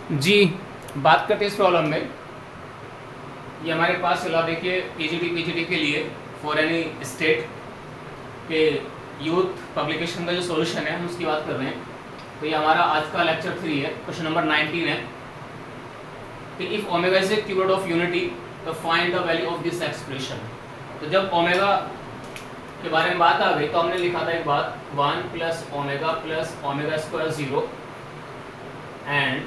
जी, बात करते हैं इस प्रॉब्लम में। ये हमारे पास चला, देखिए पीजीडी के लिए फॉर एनी स्टेट के यूथ पब्लिकेशन का जो सॉल्यूशन है हम उसकी बात कर रहे हैं। तो ये हमारा आज का लेक्चर 3 है, क्वेश्चन नंबर 19 है कि if omega is a cube root of unity तो find the value of this expression. तो जब ओमेगा के बारे में बात आ गई तो हमने लिखा था एक बात 1 प्लस ओमेगा स्क्वायर 0 एंड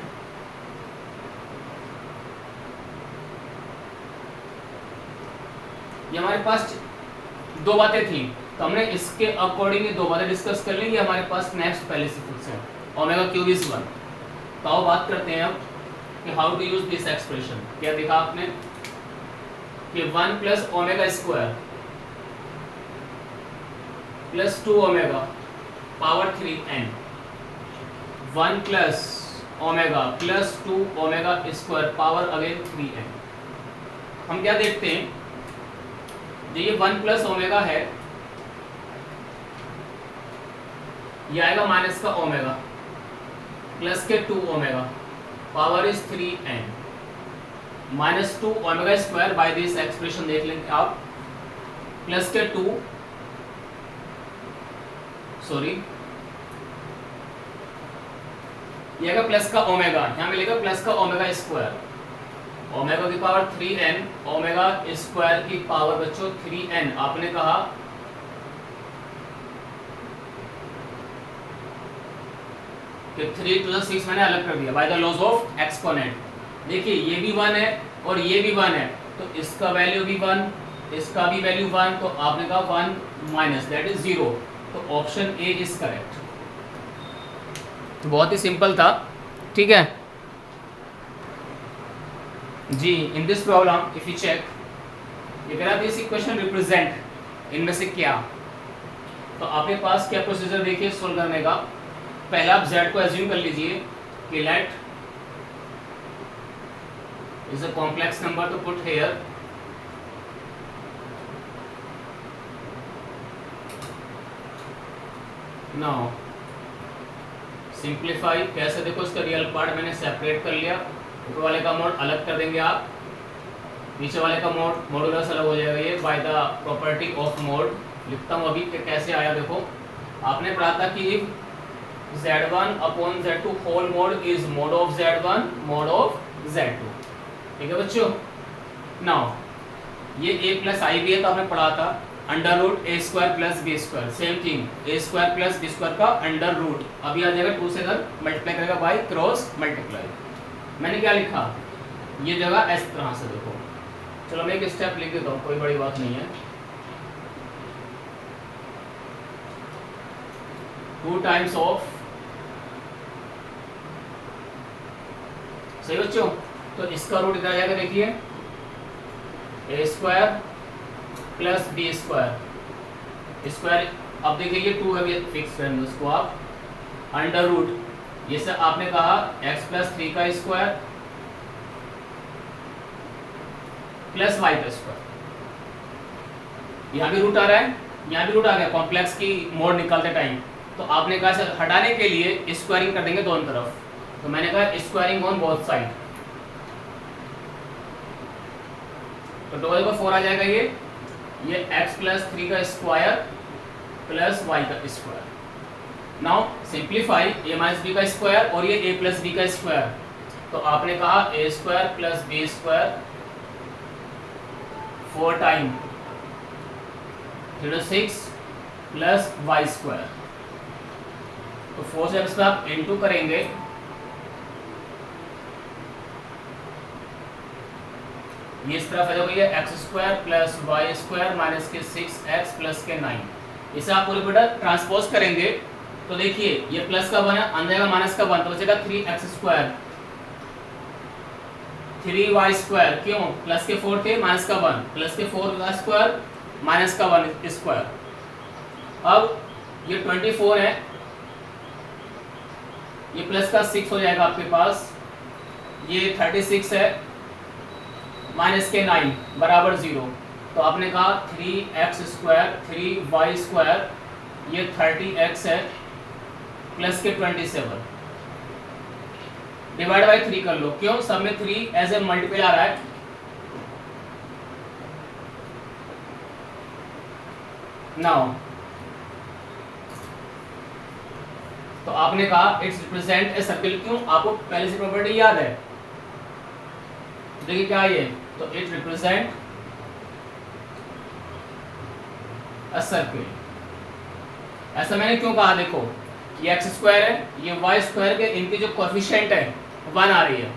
ये हमारे पास दो बातें थी, तो हमने इसके अकॉर्डिंग दो बातें डिस्कस कर ली। ये हमारे पास नेक्स्ट पहले से फिक्स है, ओमेगा क्यूब इज 1। तो आओ बात करते हैं अब कि how to use this expression. क्या देखा आपने कि 1 plus omega square plus 2 omega power 3n, 1 plus omega plus 2 omega square power again 3n। हम क्या देखते हैं, ये 1 प्लस ओमेगा है, ये आएगा माइनस का ओमेगा प्लस के 2 omega power is 3n minus 2 omega square by this expression देख लेंगे आप, प्लस के 2 सॉरी ये आएगा प्लस का ओमेगा, यहाँ मिलेगा प्लस का ओमेगा स्क्वायर, ओमेगा की पावर 3n, ओमेगा स्क्वायर की पावर बच्चों 3n। आपने कहा कि 3 to the 6 मैंने अलग कर दिया by the laws of exponent. देखिए ये भी 1 है और ये भी 1 है, तो इसका वैल्यू भी 1, इसका भी वैल्यू 1, तो आपने कहा 1 माइनस दैट इज 0। तो ऑप्शन ए इज करेक्ट। तो बहुत ही सिंपल था, ठीक है जी। In this problem if you check, ये कह रहा दिस इक्वेशन रिप्रेजेंट, इनमें से क्या, तो आपके पास क्या प्रोसीजर देखिए सोल्व करने का। पहला आप z को एज्यूम कर लीजिए कि let is a complex number तो पुट हेयर नाउ सिंप्लीफाई। कैसे देखो, इसका रियल पार्ट मैंने सेपरेट कर लिया, ऊपर वाले का मोड अलग कर देंगे आप, नीचे वाले का मोड मॉडुलस अलग हो जाएगा। ये by the property of mode लिखता हूँ अभी कि कैसे आया। देखो आपने पढ़ा था कि if z1 upon z2 whole mod is mod of z1 mod of z2, ठीक है बच्चों। नाउ ये a प्लस आई भी है, तो आपने पढ़ा था under root a square plus b square, same thing a square plus b square का अंडर रूट, अभी आ जाएगा 2 से इधर मल्टीप्लाई करेगा बाय क्रॉस मल्टीप्लाई। मैंने क्या लिखा, ये जगह इस तरह से देखो, चलो मैं एक स्टेप लिख देता हूँ, कोई बड़ी बात नहीं है। 2 टाइम्स ऑफ, सही बच्चों, तो इसका रूट इधर आ जाएगा, देखिए a square plus b square square, अब देखिए ये 2 है, फिक्स कर उसको आप अंडर रूट, ये सब आपने कहा x प्लस 3 का स्क्वायर प्लस y का स्क्वायर, यहाँ भी रूट आ रहा है, यहाँ भी रूट आ गया कॉम्प्लेक्स की मोड निकालते टाइम, तो आपने कहा सर हटाने के लिए स्क्वायरिंग कर देंगे दोनों तरफ, तो मैंने कहा स्क्वायरिंग ऑन बोथ साइड, तो टोटल का 4 आ जाएगा। ये x प्लस 3 का स्क्वायर प्लस y का square. Now simplify, a minus b का स्क्वायर और ये a प्लस बी का स्क्वायर, तो आपने कहा a square plus b square 4 time 6 plus y square, तो 4 से इसमें आप इनटू करेंगे, ये इस तरफ आ जाएगा, ये x square plus y square minus के 6x प्लस के 9, इसे आप पूरे बेटा ट्रांसपोज करेंगे, तो देखिए ये प्लस का 1 है, अंदर जाएगा माइनस का 1, तो बचेगा 3x स्क्वायर 3y स्क्वायर, क्यों प्लस के 4 थे माइनस का 1, प्लस के 4 स्क्वायर माइनस का 1 स्क्वायर। अब ये 24 है, ये प्लस का 6 हो जाएगा आपके पास, ये 36 है माइनस के 9 बराबर 0, तो आपने कहा 3x स्क्वायर 3y स्क्वायर, ये 30x है प्लस के 27, डिवाइड बाई 3 कर लो, क्यों, सब में 3 एज ए मल्टीपल आ रहा है। नाउ तो आपने कहा इट्स रिप्रेजेंट ए सर्किल, क्यों, आपको पहले से प्रॉपर्टी याद है। देखिए क्या ये, तो इट रिप्रेजेंट अ सर्किल। ऐसा मैंने क्यों कहा, देखो ये एक्स स्क्वायर है, ये वाई स्क्वायर के इनकी जो कोफिशिएंट है 1 आ रही है,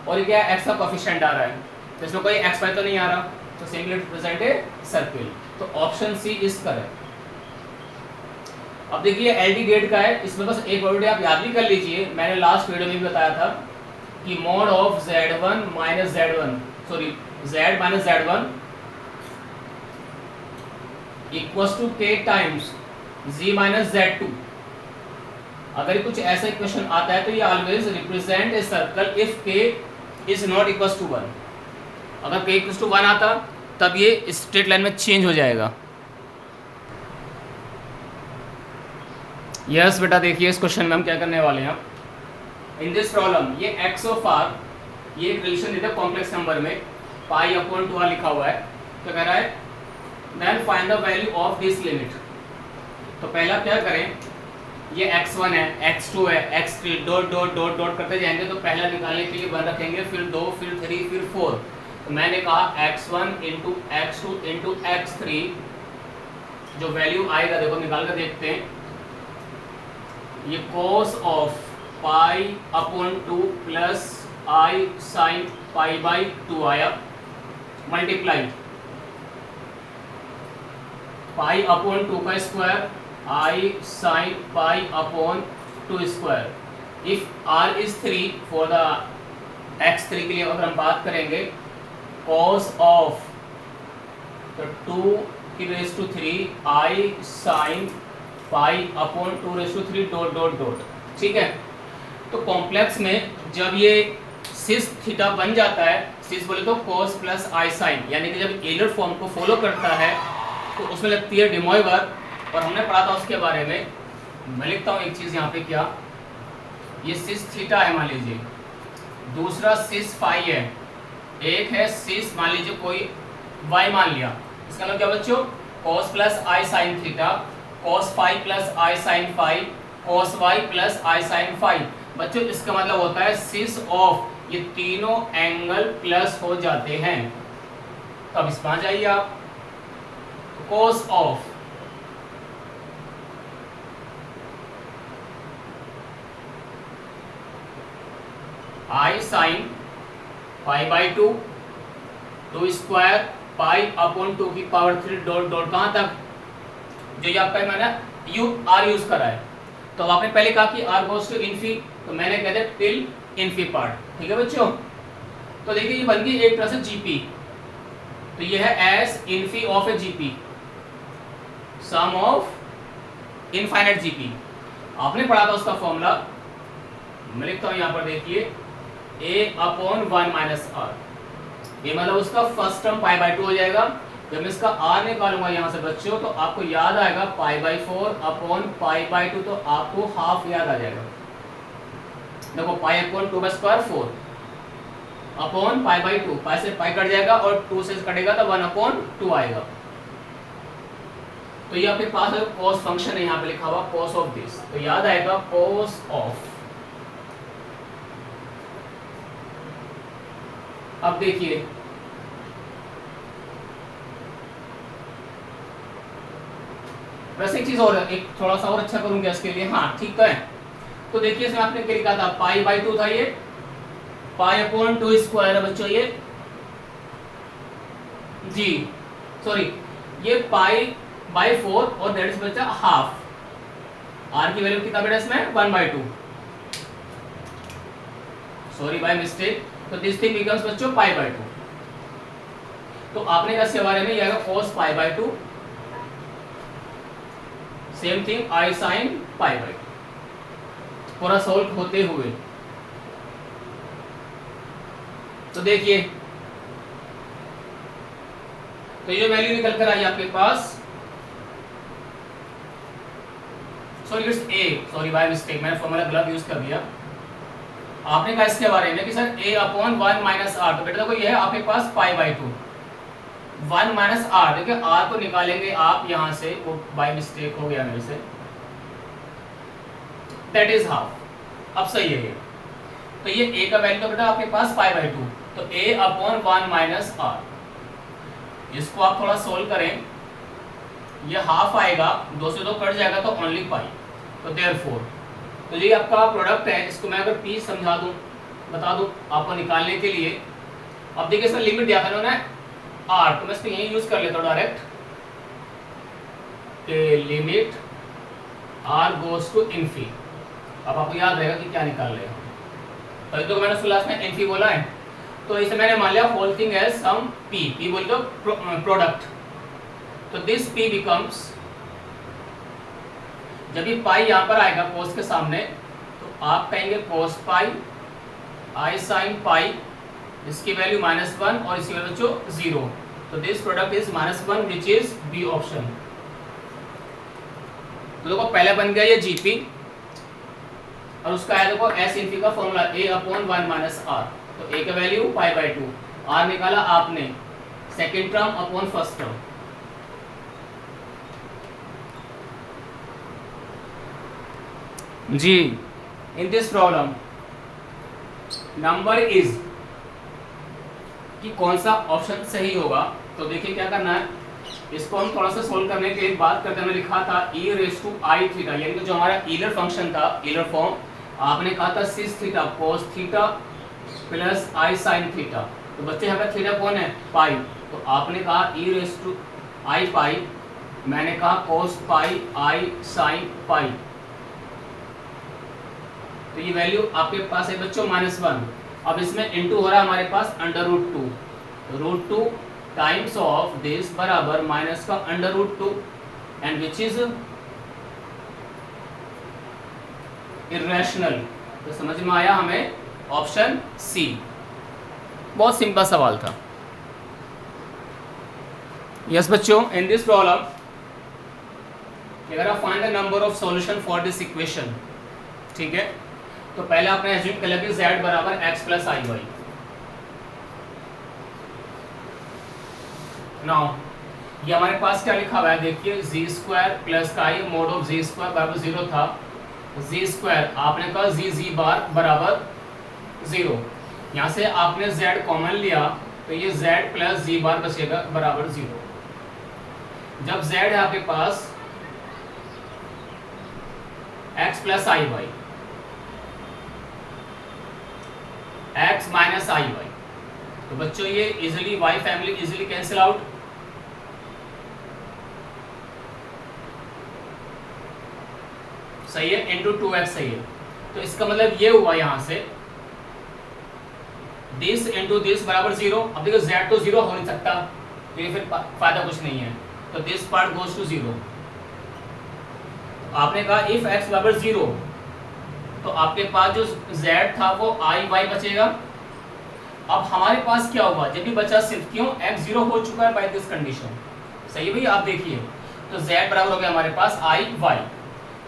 और ये क्या एक्स का कोफिशिएंट आ रहा है, तो इसमें कोई एक्स वाई तो नहीं आ रहा, तो सिंपली रिप्रेजेंट ए सर्किल। तो ऑप्शन सी इज करेक्ट। अब देखिए एलडी गेट का है, इसमें बस एक प्रॉपर्टी आप याद भी कर लीजिए, मैंने लास्ट वीडियो में भी बताया था कि mod of z1 minus z1 sorry z minus z1 equals to k times z minus z2। अगर कुछ ऐसा इक्वेशन आता है तो ये always represent a circle if k is not equals to 1। अगर k इक्वल्स टू 1 आता तब ये स्ट्रेट लाइन में चेंज हो जाएगा। यस बेटा, देखिए इस क्वेश्चन में हम क्या करने वाले हैं। इन दिस प्रॉब्लम ये x ऑफ r, ये एक रिलेशन देता है कॉम्प्लेक्स नंबर में, पाई अपॉन 2r लिखा हुआ है, तो कह रहा है then find the value of this limit. तो पहला क्या करें, ये x1 है, x2 है, x3 dot dot dot dot करते जाएंगे, तो पहला निकालने के लिए 1 रखेंगे, फिर 2, फिर 3, फिर 4। तो मैंने कहा x1 into x2 into x3 जो वैल्यू आएगा, देखो निकाल कर देखते हैं, ये cos of pi upon 2 plus i sine pi by 2 आया, मल्टीप्लाई पाई अपॉन 2 का square I sine pi upon 2 square. If r is 3 for the x3 के लिए अगर हम बात करेंगे, cos ऑफ 2 की raise to 3 i sine pi upon 2 raise to 3 dot dot dot, ठीक है। तो कॉम्प्लेक्स में जब ये सिस थीटा बन जाता है, सिस बोले तो cos प्लस आई साइन, यानी कि जब टेलर फॉर्म को फॉलो करता है तो उसमें लगती है डे मोइवर, और हमने पढ़ा था उसके बारे में। मैं लिखता हूँ एक चीज़ यहाँ पे, क्या ये सिस थीटा है मान लीजिए, दूसरा सिस फाई है, एक है सिस मान लीजिए कोई वाई मान लिया, इसका मतलब क्या बच्चों, cos plus i sine theta, cos phi plus i sine phi, cos y plus i sine phi. बच्चों इसका मतलब होता है सिस ऑफ, ये तीनों एंगल प्लस हो जाते हैं। तो अब इसमें आ जाइए आप, cos of I sine pi by 2 square pi upon 2 की पावर 3 डॉट डॉट, कहाँ तक, जो ये आपका मैंने आर यूज करा है। तो आपने पहले कहा कि आर गोज टू इनफी, तो मैंने कह दिया टिल इनफी पार्ट, ठीक है बच्चों। तो देखिए ये बन गई एक तरह से जीपी, तो ये है S infi of a GP, sum of infinite GP. आपने पढ़ा था उसका फॉर्मूला, मैं लिखता हूं यहां पर, देखिए ए अपॉन 1 माइनस आर, ये मतलब उसका फर्स्ट टर्म पाई बाई 2 हो जाएगा। जब मैं इसका आर निकालूंगा यहाँ से बच्चों, तो आपको याद आएगा pi by 4 upon pi by 2, तो आपको हाफ याद आ जाएगा। देखो पाई अपॉन 2 का स्क्वायर 4 अपॉन पाई बाई 2, पाई से पाई कट जाएगा और 2 से कटेगा तो 1 अपॉन 2 आएगा। तो ये आपके पास cos फंक्शन है, यहाँ पे लिखा हुआ cos ऑफ दिस, तो याद आएगा cos ऑफ। अब देखिए वैसे एक चीज और है, एक थोड़ा सा और अच्छा करूंगा इसके लिए, हाँ ठीक तो है। तो देखिए इसमें आपने क्या लिखा था, पाई बाई 2 था, ये पाई अपॉन 2 स्क्वायर है बच्चों, ये जी सॉरी ये पाई बाई 4 और दैट इज बचा हाफ, आर की वैल्यू कितना बेटा इसमें 1/2, सॉरी बाय मिस्टेक। तो दिस थिंग बिकम्स बच्चों पाई बाई 2। तो आपने कहा इसके बारे में ये आएगा cos pi by 2, same thing I sine pi by 2, पूरा सोल्व होते हुए। तो देखिए तो ये वैल्यू निकल कर आई आपके पास, sorry it's a, sorry by mistake मैंने फॉर्मूला गलत यूज कर दिया, आपने कहा इसके बारे में कि sir a upon 1 minus r, तो बेटा देखो ये है आपके पास पाई बाई 2 1 माइनस आर, देखिए आर को निकालेंगे आप यहाँ से, वो बाई मिस्टेक हो गया मेरे से, दैट इज हाफ। अब सही है ये, तो ये a का वैल्यू तो बेटा आपके पास पाई बाई 2, तो a अपॉन 1 माइनस आर, इसको आप थोड़ा सोल्व करें, ये हाफ आएगा, 2 से 2 कट जाएगा तो ओनली पाई, तो देयरफॉर तो ये आपका प्रोडक्ट है। इसको मैं अगर p समझा दूं, बता दूं आपको निकालने के लिए, अब देखिए इसका लिमिट दिया था उन्होंने r, तो मैं इसको यही यूज कर लेता हूँ direct, limit r goes to infi. अब आपको याद रहेगा कि क्या निकाल रहे हैं, तो मैंने क्लास में इनफी बोला है, तो इसे मैंने मान लिया होल थिंग एज सम p बोल दो प्रोडक्ट, तो दिस p बिकम्स, जब ये पाई यहाँ पर आएगा कोस के सामने, तो आप कहेंगे कोस पाई आई साइन पाई, इसकी वैल्यू -1 और इसकी वैल्यू जो 0, तो this product is -1 which is B option. तो देखो पहले बन गया ये जीपी, और उसका है देखो एस इनफी का formula a upon 1 minus r, तो a का वैल्यू पाई बाई 2, r निकाला आपने second term upon first term. जी in this problem number is कि कौन सा ऑप्शन सही होगा, तो देखिए क्या करना है, इसको हम थोड़ा सा सोल्व करने के लिए बात करते हैं। लिखा था e raise to i theta, यानी कि जो हमारा ईलर फंक्शन था, ईलर फॉर्म, आपने कहा था सिस theta cos theta plus i sine theta, तो बच्चे यहाँ पे थीटा कौन है, पाई, तो आपने कहा e रेस टू आई पाई, मैंने कहा कोस पाई आई साइन पाई, तो ये वैल्यू आपके पास है बच्चों -1। अब इसमें इनटू हो रहा है हमारे पास √2, √2 टाइम्स ऑफ दिस बराबर माइनस का √2, एंड विच इज इरेशनल। तो समझ में आया हमें ऑप्शन सी, बहुत सिंपल सवाल था। यस बच्चों, इन दिस प्रॉब्लम अगर आप find the number of solution for this equation, ठीक है, तो पहले आपने एज्यूम कर लिया कि z बराबर x plus i Y. Now ये हमारे पास क्या लिखा हुआ है, देखिए z² प्लस का आई मोड ऑफ z² बराबर 0 था, z² आपने कहा z बार बराबर 0, यहाँ से आपने z कॉमन लिया, तो ये z प्लस z बार बचेगा बराबर 0। जब z है आपके पास x plus i Y, x minus I y, तो बच्चों ये easily y family easily cancel out, सही है, इंटू 2x सही है, तो इसका मतलब ये हुआ यहाँ से दिस इंटू दिस बराबर 0। अब देखो z तो 0 हो नहीं सकता, तो ये फिर फायदा कुछ नहीं है, तो दिस पार्ट गोज टू 0। आपने कहा इफ x बराबर 0, तो आपके पास जो z था वो आई वाई बचेगा। अब हमारे पास क्या होगा, जब भी बचा सिर्फ, क्यों, x 0 हो चुका है बाय दिस कंडीशन, सही है भैया, आप देखिए, तो z बराबर हो गया हमारे पास आई वाई,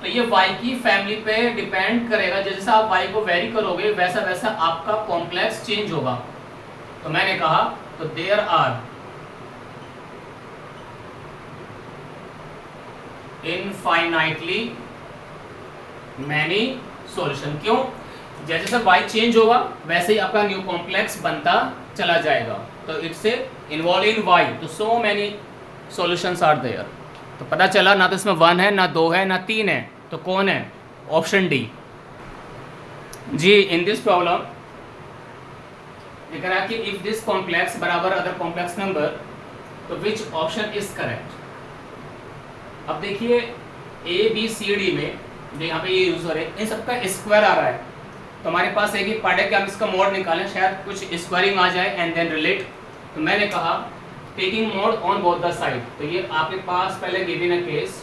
तो ये y की फैमिली पे डिपेंड करेगा, जैसे आप y को वेरी करोगे वैसा वैसा आपका कॉम्प्लेक्स चेंज होगा। तो मैंने कहा तो there are infinitely many solution, क्यों, जैसे जैसे y चेंज होगा वैसे ही आपका न्यू कॉम्प्लेक्स बनता चला जाएगा, तो इट्स इन्वॉल्व इन y, तो so many solutions are there. तो पता चला ना तो इसमें 1 है, ना 2 है, ना 3 है, तो कौन है, ऑप्शन डी। जी इन दिस प्रॉब्लम लिख रहा है कि इफ दिस कॉम्प्लेक्स बराबर अदर कॉम्प्लेक्स नंबर, तो विच ऑप्शन इज करेक्ट। अब देखिए ए बी सी डी में जो यहाँ पे ये यूज हो रहे हैं, इन सबका स्क्वायर आ रहा है, तो हमारे पास एक ही पार्ट है कि हम इसका मोड निकालें, शायद कुछ स्क्वायरिंग आ जाए एंड देन रिलेट। तो मैंने कहा taking mode on both the side, तो ये आपके पास पहले गिवन अ केस,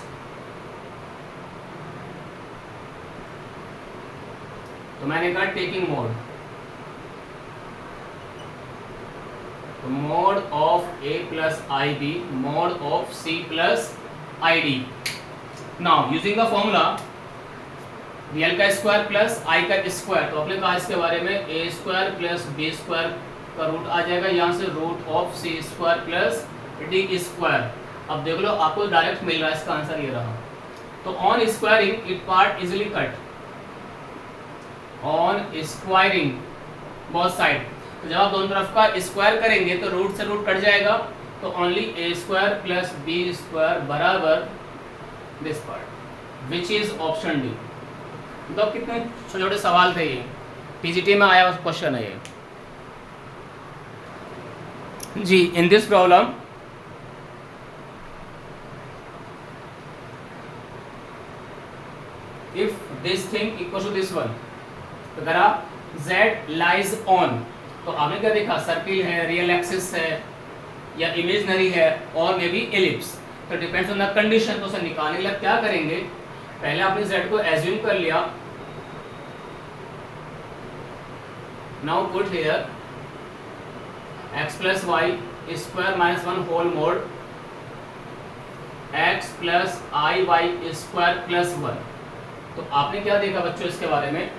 तो मैंने कहा टेकिंग मोड, तो mod of a plus i b mod of c plus i d. Now using the formula real का स्क्वायर प्लस आई का स्क्वायर, तो आपने कहा इसके बारे में a square plus b square का रूट आ जाएगा, यहाँ से root of c square plus d square. अब देख लो आपको डायरेक्ट मिल रहा है, इसका आंसर ये रहा। तो on squaring it part easily cut, on squaring both side, तो जब आप दोनों तरफ का स्क्वायर करेंगे तो रूट से रूट कट जाएगा, तो ओनली ए स्क्वायर प्लस बी स्क्वायर बराबर this part, which is option D. तो कितने छोटे छोटे सवाल थे ये, पीजीटी में आया क्वेश्चन है ये जी। In this problem if this thing equal to this one, तो अगर आप z लाइज ऑन, तो आपने क्या देखा, सर्किल है, रियल एक्सिस है या इमेजनरी है, और मे बी एलिप्स, तो डिपेंड्स ऑन द कंडीशन। तो उसे निकालने के लिए क्या करेंगे, पहले आपने z को एज्यूम कर लिया, now put here x plus y square minus 1 whole mod x plus i y square plus 1। तो आपने क्या देखा बच्चों इसके बारे में,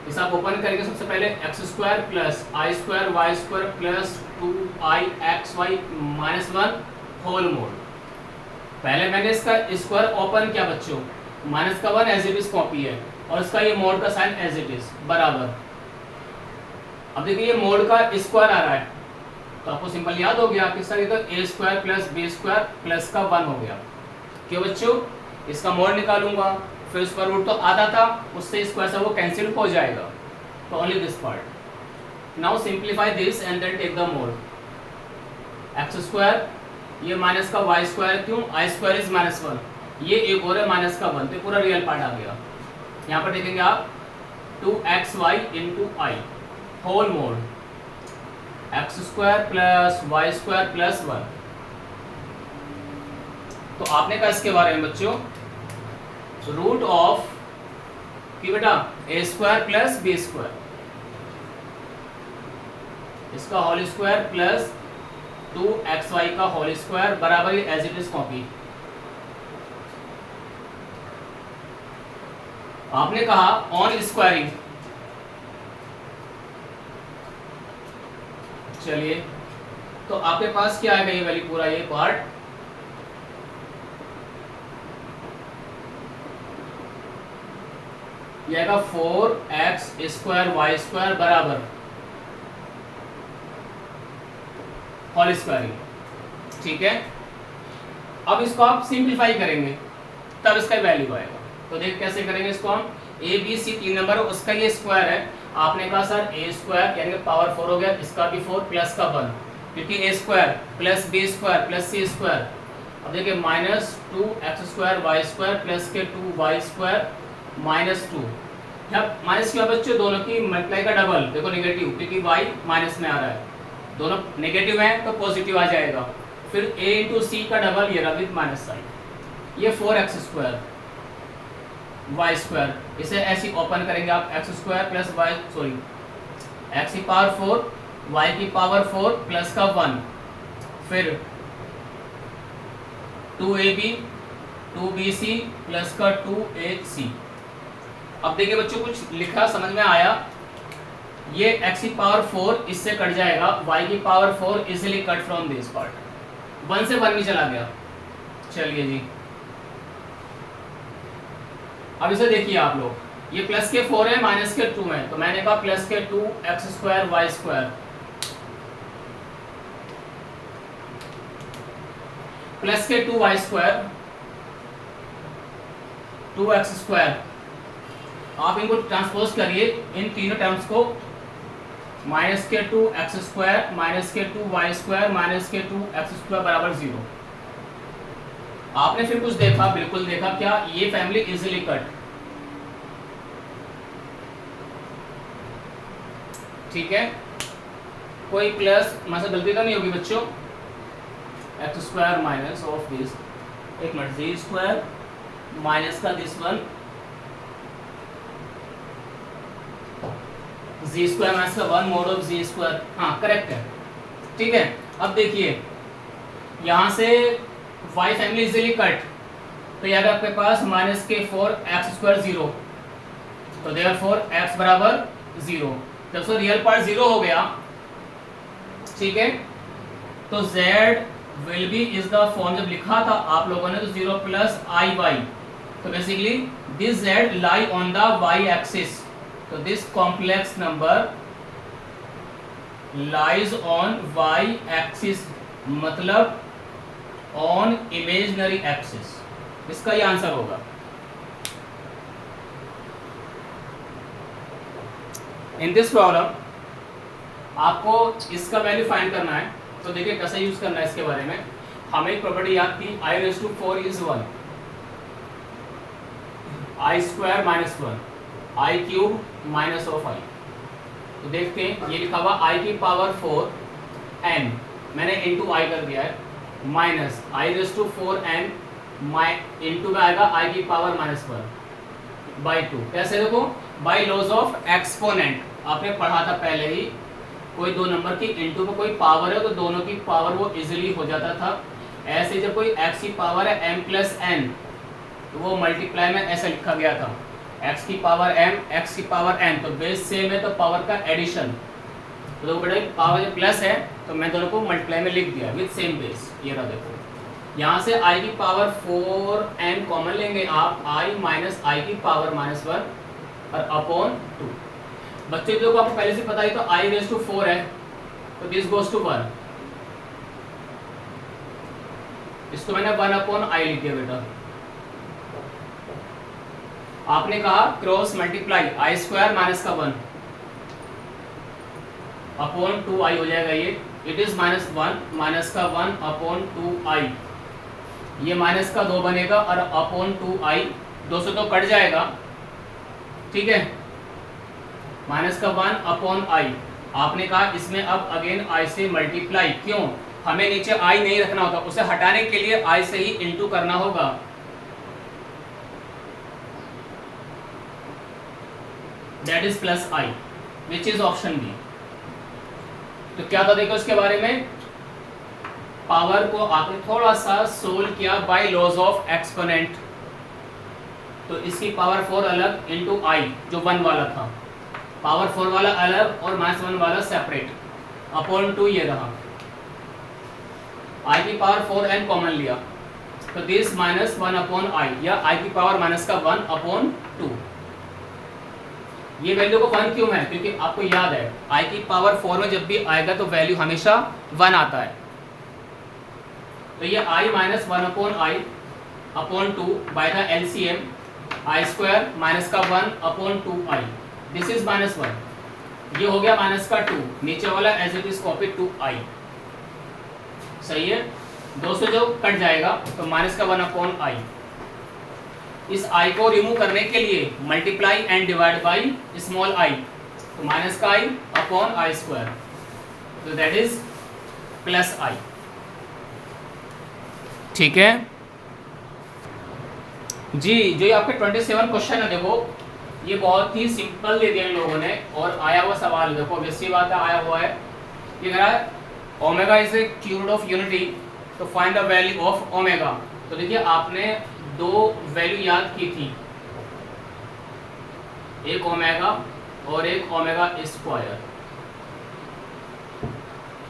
इस आप ओपन करेंगे सबसे पहले x square plus i square y square plus 2i x y minus 1 whole mod. पहले मैंने इसका स्क्वायर ओपन किया बच्चों, माइनस का 1 एज इट इज कॉपी है, और इसका ये मोड का साइन एज इट इज बराबर। अब देखिए ये मोड का स्क्वायर आ रहा है, तो आपको सिंपल याद हो गया कि सर ये तो a square plus b square plus का 1 हो गया। क्यों बच्चों, इसका मोड निकालूंगा, फिर उसका रूट तो आता था, उससे स्क्वायर से वो कैंसिल हो जाएगा, तो only this part. Now simplify this and then take the mod, x square ये माइनस का वाई स्क्वायर, क्यों, आई स्क्वायर इज माइनस 1, ये एक और है माइनस का 1, तो पूरा रियल पार्ट आ गया। यहाँ पर देखेंगे आप 2xy into i whole mod x square plus y square plus 1। तो आपने कहा इसके बारे में बच्चों, रूट ऑफ कि बेटा ए स्क्वायर प्लस बी स्क्वायर, इसका होल स्क्वायर प्लस 2xy का होल स्क्वायर बराबर एज इट इज कॉपी। आपने कहा ऑन स्क्वायरिंग, चलिए तो आपके पास क्या आएगा, ये वाली पूरा ये पार्ट, ये आएगा 4x स्क्वायर वाई स्क्वायर बराबर होल स्क्वायरिंग, ठीक है। अब इसको आप सिंप्लीफाई करेंगे तब इसका वैल्यू आएगा। तो देख कैसे करेंगे इसको हम, ए बी सी 3 नंबर उसका ये स्क्वायर है, आपने कहा सर ए स्क्वायर यानी कि पावर 4 हो गया, इसका भी 4 प्लस का 1, क्योंकि a square plus b square plus c square. अब देखिए minus 2x square y square plus के 2y स्क्वायर माइनस 2। जब माइनस क्या बच्चों, दोनों की मल्टीप्लाई का डबल, देखो नेगेटिव, क्योंकि y माइनस में आ रहा है, दोनों नेगेटिव है तो पॉजिटिव आ जाएगा। फिर a इंटू सी का डबल, ये रहा विद माइनस साइन, ये 4x स्क्वायर वाई स्क्वायर, इसे ऐसे ओपन करेंगे आप, x square plus y, sorry x की पावर 4 वाई की पावर 4 प्लस का 1, फिर 2ab 2bc प्लस का 2ac। अब देखिए बच्चों कुछ लिखा समझ में आया, ये x की पावर 4 इससे कट जाएगा, y की power 4 easily cut from this part, 1 से 1 में चला गया। चलिए जी अब इसे देखिए आप लोग, ये प्लस के 4 है माइनस के 2 है, तो मैंने कहा प्लस के 2x square y square plus के 2y स्क्वायर 2x स्क्वायर, आप इनको ट्रांसपोज करिए इन तीनों टर्म्स को, माइनस के 2x स्क्वायर माइनस के 2y स्क्वायर माइनस के 2x स्क्वायर बराबर 0। आपने फिर कुछ देखा, बिल्कुल देखा, क्या ये फैमिली इजीली कट, ठीक है, कोई प्लस मतलब गलती तो नहीं होगी बच्चों, x square minus of this, एक मिनट, जी स्क्वायर माइनस का this one, z square minus का 1 मोड ऑफ जी स्क्वायर, हाँ करेक्ट है, ठीक है। अब देखिए यहाँ से y फैमिली इजीली कट, तो ये आपके पास माइनस के 4 एक्स स्क्वायर 0, तो देयरफॉर x बराबर 0। जब सो रियल पार्ट 0 हो गया, ठीक है, तो z will be is the form, जब लिखा था आप लोगों ने तो 0 प्लस आई वाई, तो basically this z lie on the y axis, तो this complex number lies on y axis, मतलब ऑन इमेजिनरी एक्सिस। इसका ये आंसर होगा। इन दिस प्रॉब्लम आपको इसका वैल्यू फाइंड करना है, तो देखिए कैसे यूज करना है इसके बारे में। हमें एक प्रॉपर्टी याद थी i⁴ is 1, i square minus 1, i cube minus of i। तो देखते हैं, ये लिखा हुआ i की पावर 4 n, मैंने इंटू i कर दिया है, माइनस i⁴ n इंटू में आएगा i की पावर माइनस 1 बाई 2। कैसे देखो, बाई लॉज ऑफ एक्सपोनेंट, आपने पढ़ा था पहले ही, कोई दो नंबर की इंटू में कोई पावर है तो दोनों की पावर वो इजीली हो जाता था। ऐसे जब कोई x की पावर है m प्लस n, तो वो मल्टीप्लाई में ऐसा लिखा गया था, x की पावर m x की पावर n, तो बेस सेम है तो पावर का एडिशन, तो देखो बेटा पावर जब प्लस है तो मैं दोनों को मल्टीप्लाई में लिख दिया विद सेम बेस। ये रहा देखो, यहाँ से i की पावर 4n कॉमन लेंगे आप, i माइनस आई की पावर माइनस 1 और अपॉन 2। बच्चे जो को आपको पहले से पता ही, तो i⁴ है तो दिस गोज टू 1, इसको मैंने 1 अपॉन आई लिख दिया बेटा। आपने कहा क्रॉस मल्टीप्लाई आई स्क्वायर माइनस का 1 अपॉन 2i हो जाएगा, ये इट इज माइनस 1 माइनस का 1 अपॉन 2i, ये माइनस का 2 बनेगा और अपॉन 2i, 2 से तो कट जाएगा, ठीक है, माइनस का 1 अपॉन आई। आपने कहा इसमें अब अगेन i से मल्टीप्लाई, क्यों, हमें नीचे i नहीं रखना होता, उसे हटाने के लिए i से ही इंटू करना होगा, that is plus i, which is option B. तो क्या था देखो इसके बारे में, पावर को आपने थोड़ा सा सोल्व किया बाय लॉज ऑफ एक्सपोनेंट, तो इसकी पावर 4 अलग इंटू i जो 1 वाला था, पावर 4 वाला अलग और माइनस 1 वाला सेपरेट, अपॉन 2 ये रहा, i की पावर 4n कॉमन लिया, तो दिस माइनस 1 अपॉन i, या i की पावर माइनस का 1 अपॉन 2। ये वैल्यू को 1 क्यों है, क्योंकि आपको याद है i की पावर 4 में जब भी आएगा तो वैल्यू हमेशा 1 आता है, तो ये i minus 1 upon i upon 2 by the LCM, i square minus का 1 upon 2i, this is minus 1, ये हो गया माइनस का 2, नीचे वाला as it is copy 2i, सही है, 2 से जो कट जाएगा तो माइनस का 1 अपॉन i। इस i को रिमूव करने के लिए multiply and divide by small i, तो माइनस का i अपॉन i स्क्वायर, तो दैट इज प्लस i, ठीक है जी। जो ये आपके 27 क्वेश्चन है देखो, ये बहुत ही सिंपल दे दिया इन लोगों ने, और आया हुआ सवाल देखो, वैसी बात है आया हुआ है, ये कह रहा है omega is a cube root of unity, तो find the value of omega. तो देखिए आपने दो वैल्यू याद की थी, एक ओमेगा और एक ओमेगा स्क्वायर,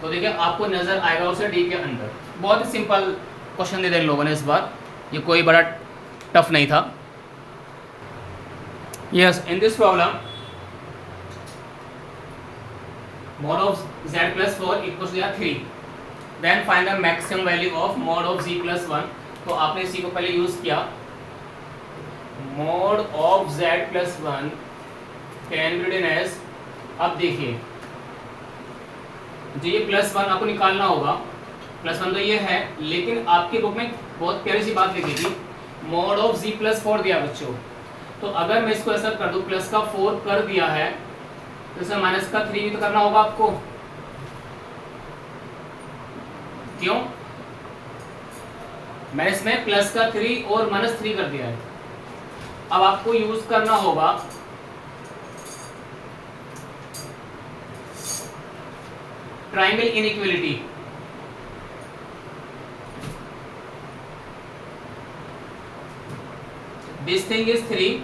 तो देखिए आपको नजर आएगा उसे डी के अंदर। बहुत ही सिंपल क्वेश्चन दे दिया इन लोगों ने इस बार, ये कोई बड़ा टफ नहीं था। Yes, in this problem mod of z plus 4 equals to 3, then find the maximum value of mod of z plus 1। तो आपने इसी को पहले यूज किया, mod of z plus 1 can be written as, अब देखिए जो ये प्लस 1 आपको निकालना होगा, प्लस 1 तो ये है, लेकिन आपकी बुक में बहुत प्यारी सी बात लिखी थी, mod of z plus 4 दिया बच्चों, तो अगर मैं इसको ऐसा कर दूं, प्लस का 4 कर दिया है तो इसमें माइनस का 3 भी तो करना होगा आपको, क्यों, मैंने इसमें प्लस का 3 और माइनस 3 कर दिया है। अब आपको यूज करना होगा triangle inequality, this thing is 3,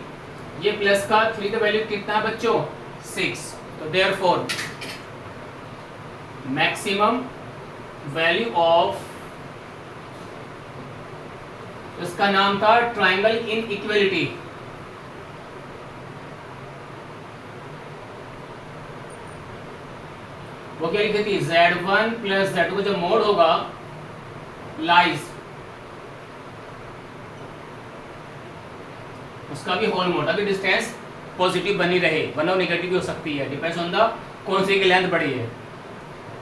ये प्लस का 3 का वैल्यू कितना है बच्चों 6, तो देयरफॉर मैक्सिमम वैल्यू ऑफ, इसका नाम था ट्राइंगल इन इक्वलिटी, वो क्या लिखी थी Z1 प्लस Z2 का जो मोड होगा लाइज, उसका भी होल मोड, अभी डिस्टेंस पॉजिटिव बनी रहे वरना नेगेटिव भी हो सकती है, डिपेंड्स ऑन द कौन सी की लेंथ बड़ी है।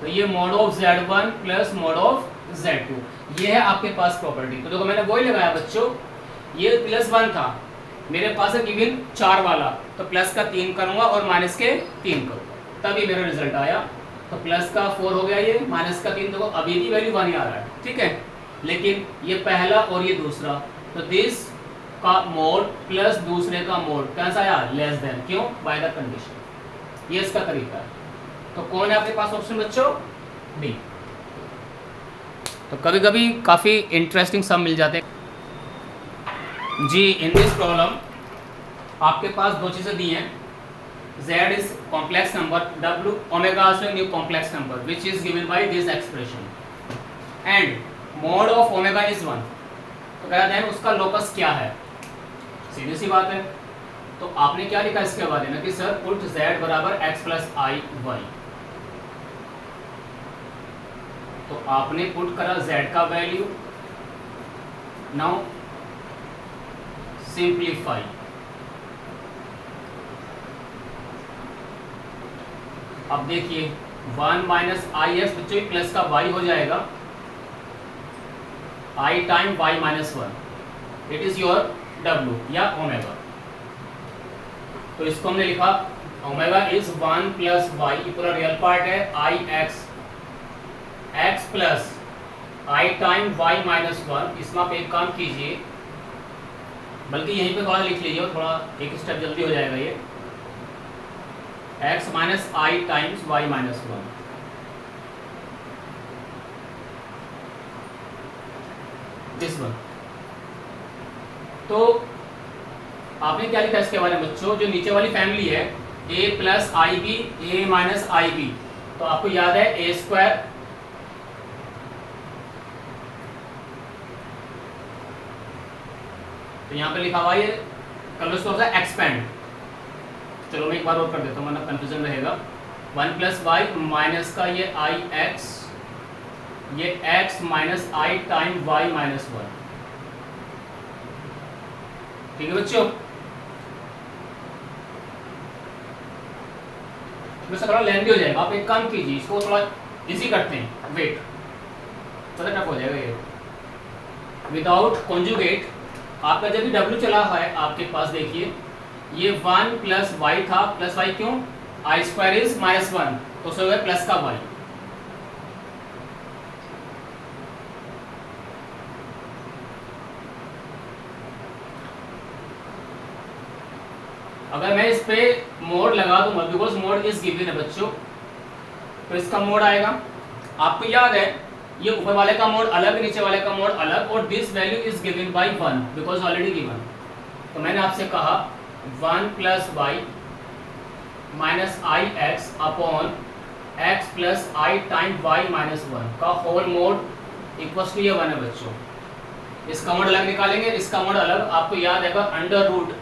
तो ये mode of Z1 plus mode of Z2, ये है आपके पास प्रॉपर्टी। तो देखो मैंने वही लगाया बच्चों, ये +1 था मेरे पास है गिवन 4 वाला, तो प्लस का 3 करूंगा और माइनस के 3 करूंगा, तभी मेरा रिजल्ट आया। तो प्लस का 4 हो गया, ये माइनस का 3, देखो अभी भी वैल्यू 1 ही आ रहा है, ठीक है, लेकिन ये पहला और ये दूसरा, तो दिस का मोड प्लस दूसरे का मोड कैसा आया लेस देन, क्यों बाय द कंडीशन, ये इसका तरीका है। तो कौन है आपके पास ऑप्शन बच्चों बी। तो कभी कभी काफ़ी इंटरेस्टिंग सम मिल जाते हैं जी। इन दिस प्रॉब्लम आपके पास दो चीज़ें दी हैं, z is complex number, w omega also a new complex number which is given by this expression and mod of omega is 1। तो कह रहे हैं उसका लोकस क्या है, सीधी सी बात है। तो आपने क्या लिखा इसके बाद ना कि सर पुट z बराबर x प्लस आई वाई, तो आपने पुट करा z का वैल्यू, नाउ सिंप्लीफाई, अब देखिए 1 माइनस आई एक्स बच्चों प्लस का y हो जाएगा i time y minus 1, it is your w या ओमेगा। तो इसको हमने लिखा ओमेगा इज 1 प्लस वाई, ये पूरा रियल पार्ट है, आई एक्स प्लस आई टाइम y माइनस 1। इसमें आप एक काम कीजिए, बल्कि यहीं पे थोड़ा लिख लीजिए, थोड़ा एक स्टेप जल्दी हो जाएगा ये, x minus I times y minus 1, this one. तो आपने क्या लिखा इसके बारे में बच्चों, जो नीचे वाली फैमिली है a plus i b, a minus i b, तो आपको याद है ए स्क्वायर, तो यहाँ पे लिखा हुआ ये कलर सोर्स है एक्सपेंड। चलो मैं एक बार और कर देता हूँ वरना कंफ्यूजन रहेगा। 1 प्लस वाई माइनस का ये आई एक्स, ये x माइनस आई टाइम y माइनस 1, ठीक है बच्चों। वैसे थोड़ा लेंथी हो जाएगा, आप एक काम कीजिए इसको थोड़ा इजी करते हैं, वेट थोड़ा टफ हो जाएगा ये। विदाउट कॉन्जुगेट आपका जब भी w चला हुआ है आपके पास, देखिए ये 1 प्लस वाई था, प्लस वाई क्यों, आई स्क्वायर इज माइनस 1, तो उसमें गया प्लस का y। अगर मैं इस पे मोड लगा दूंगा, बिकॉज मोड इज गिवन है बच्चों, तो इसका मोड आएगा, आपको याद है ये ऊपर वाले का मोड अलग, नीचे वाले का मोड अलग, और this value is given by 1 because already given. तो मैंने आपसे कहा 1 प्लस वाई माइनस आई एक्स अपॉन एक्स प्लस आई टाइम वाई माइनस 1 का होल मोड इक्वल्स टू ये 1 है बच्चों। इसका मोड अलग निकालेंगे, इसका मोड अलग, आपको याद है under root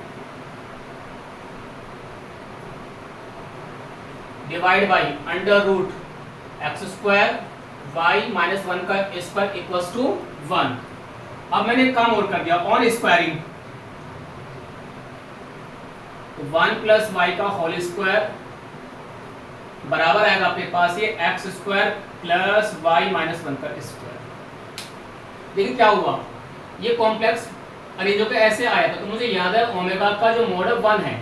divide by under root x square y minus 1 का स्क्वायर इक्वल्स टू 1। अब मैंने एक काम और कर दिया ऑन स्क्वायरिंग, तो 1 प्लस वाई का होल स्क्वायर बराबर आएगा आपके पास ये x square plus y minus 1 का स्क्वायर। देखिए क्या हुआ, ये कॉम्प्लेक्स अरेंजो के ऐसे आया था, तो मुझे याद है ओमेगा का जो मोड है 1 है,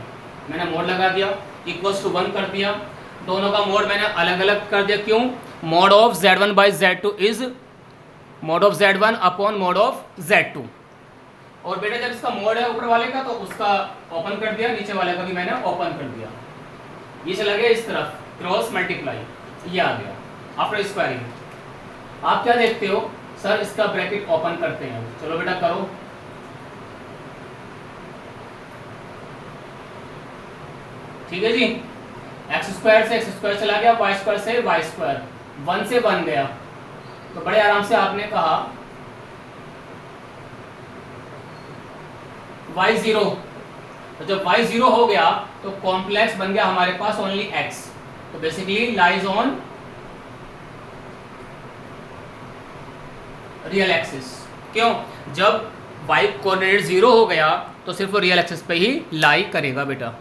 मैंने मोड लगा दिया इक्वल्स टू 1 कर दिया, दोनों का मोड मैंने अलग अलग कर दिया, क्यों, mode of z1 by z2 is mod of z1 upon mode of z2। और बेटा जब इसका मोड है ऊपर वाले का तो उसका ओपन कर दिया, नीचे वाले का भी मैंने ओपन कर दिया, ये चला गया इस तरफ क्रॉस मल्टीप्लाई, ये आ गया आफ्टर स्क्वायरिंग। आप क्या देखते हो सर इसका ब्रैकेट ओपन करते हैं, चलो बेटा करो, ठीक है जी। एक्स स्क्वायर से एक्स स्क्वायर चला गया, वाई स्क्वायर से वाई स्क्वायर, 1 से 1 गया, तो बड़े आराम से आपने कहा y0, तो जब y0 हो गया तो कॉम्प्लेक्स बन गया हमारे पास ओनली x, तो basically lies on real axis. क्यों? जब y कोऑर्डिनेट 0 हो गया तो सिर्फ रियल एक्सिस पे ही लाई करेगा बेटा।